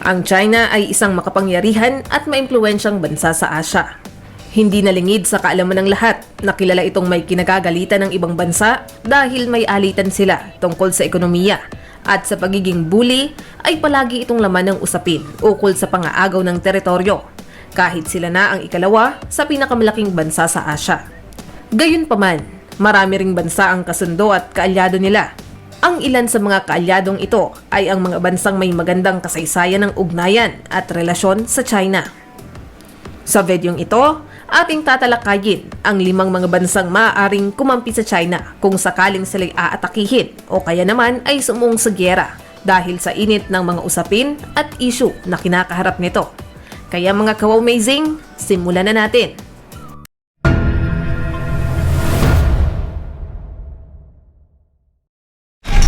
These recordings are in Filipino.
Ang China ay isang makapangyarihan at maimpluwensyang bansa sa Asya. Hindi nalingid sa kaalaman ng lahat na kilala itong may kinagagalitan ng ibang bansa dahil may alitan sila tungkol sa ekonomiya at sa pagiging bully ay palagi itong laman ng usapin ukol sa pangaagaw ng teritoryo kahit sila na ang ikalawa sa pinakamalaking bansa sa Asya. Gayunpaman, marami ring bansa ang kasundo at kaalyado nila. Ang ilan sa mga kaalyadong ito ay ang mga bansang may magandang kasaysayan ng ugnayan at relasyon sa China. Sa videong ito, ating tatalakayin ang 5 mga bansang maaaring kumampi sa China kung sakaling sila'y aatakihin o kaya naman ay sumuong sa gyera dahil sa init ng mga usapin at issue na kinakaharap nito. Kaya mga ka-amazing, simulan na natin!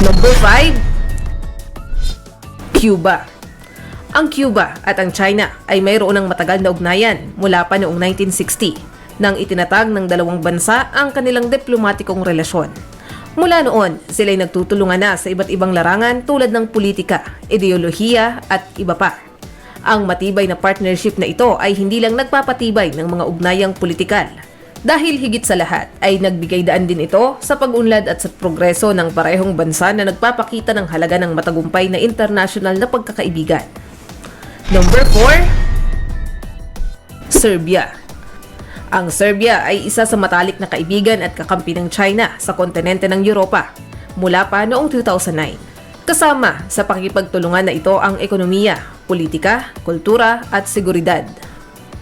Number 5. Cuba. Ang Cuba at ang China ay mayroon ng matagal na ugnayan mula pa noong 1960 nang itinatag ng dalawang bansa ang kanilang diplomatikong relasyon. Mula noon, sila'y nagtutulungan na sa iba't ibang larangan tulad ng politika, ideolohiya at iba pa. Ang matibay na partnership na ito ay hindi lang nagpapatibay ng mga ugnayang politikal. Dahil higit sa lahat ay nagbigay daan din ito sa pag-unlad at sa progreso ng parehong bansa na nagpapakita ng halaga ng matagumpay na international na pagkakaibigan. Number 4. Serbia. Ang Serbia ay isa sa matalik na kaibigan at kakampi ng China sa kontinente ng Europa mula pa noong 2009. Kasama sa pakikipagtulungan na ito ang ekonomiya, politika, kultura at seguridad.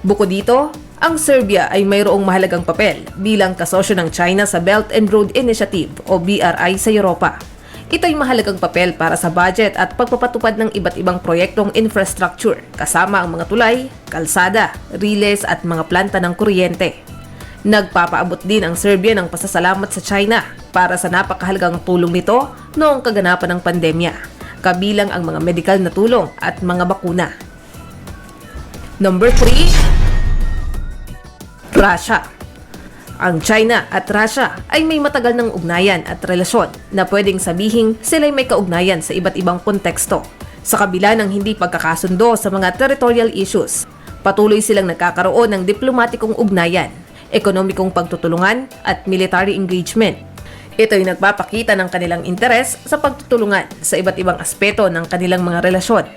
Bukod dito, ang Serbia ay mayroong mahalagang papel bilang kasosyo ng China sa Belt and Road Initiative o BRI sa Europa. Ito ay mahalagang papel para sa budget at pagpapatupad ng iba't ibang proyektong infrastructure kasama ang mga tulay, kalsada, riles at mga planta ng kuryente. Nagpapaabot din ang Serbia ng pasasalamat sa China para sa napakahalagang tulong nito noong kaganapan ng pandemya, kabilang ang mga medikal na tulong at mga bakuna. Number 3. Russia. Ang China at Russia ay may matagal ng ugnayan at relasyon na pwedeng sabihing sila'y may kaugnayan sa iba't ibang konteksto. Sa kabila ng hindi pagkakasundo sa mga territorial issues, patuloy silang nagkakaroon ng diplomatikong ugnayan, ekonomikong pagtutulungan at military engagement. Ito ay nagpapakita ng kanilang interes sa pagtutulungan sa iba't ibang aspeto ng kanilang mga relasyon.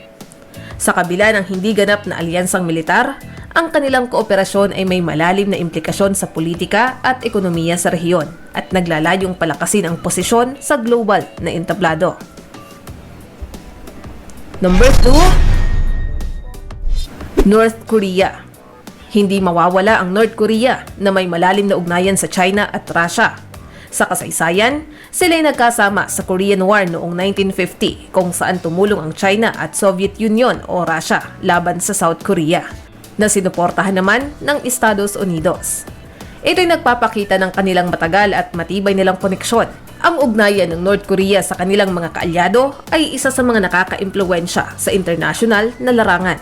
Sa kabila ng hindi ganap na alyansang militar, ang kanilang kooperasyon ay may malalim na implikasyon sa politika at ekonomiya sa rehiyon at naglalayong palakasin ang posisyon sa global na entablado. Number 2. North Korea. Hindi mawawala ang North Korea na may malalim na ugnayan sa China at Russia. Sa kasaysayan, sila'y nagkasama sa Korean War noong 1950 kung saan tumulong ang China at Soviet Union o Russia laban sa South Korea, na sinuportahan naman ng Estados Unidos. Ito'y nagpapakita ng kanilang matagal at matibay nilang koneksyon. Ang ugnayan ng North Korea sa kanilang mga kaalyado ay isa sa mga nakaka-impluwensya sa international na larangan.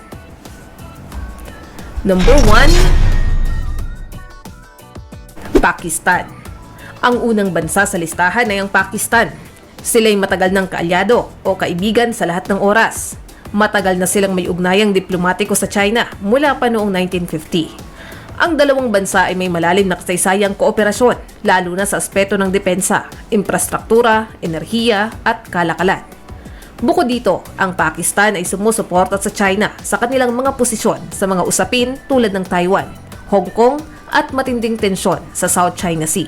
Number 1. Pakistan. Ang unang bansa sa listahan ay ang Pakistan. Sila'y matagal ng kaalyado o kaibigan sa lahat ng oras. Matagal na silang may ugnayang diplomatiko sa China mula pa noong 1950. Ang dalawang bansa ay may malalim na kasaysayang kooperasyon, lalo na sa aspeto ng depensa, infrastruktura, enerhiya at kalakalan. Bukod dito, ang Pakistan ay sumusuporta sa China sa kanilang mga posisyon sa mga usapin tulad ng Taiwan, Hong Kong at matinding tensyon sa South China Sea.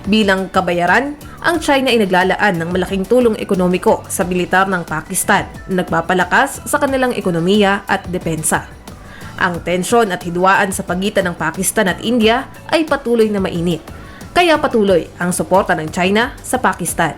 Bilang kabayaran, ang China ay naglalaan ng malaking tulong ekonomiko sa militar ng Pakistan na nagpapalakas sa kanilang ekonomiya at depensa. Ang tensyon at hidwaan sa pagitan ng Pakistan at India ay patuloy na mainit, kaya patuloy ang suporta ng China sa Pakistan.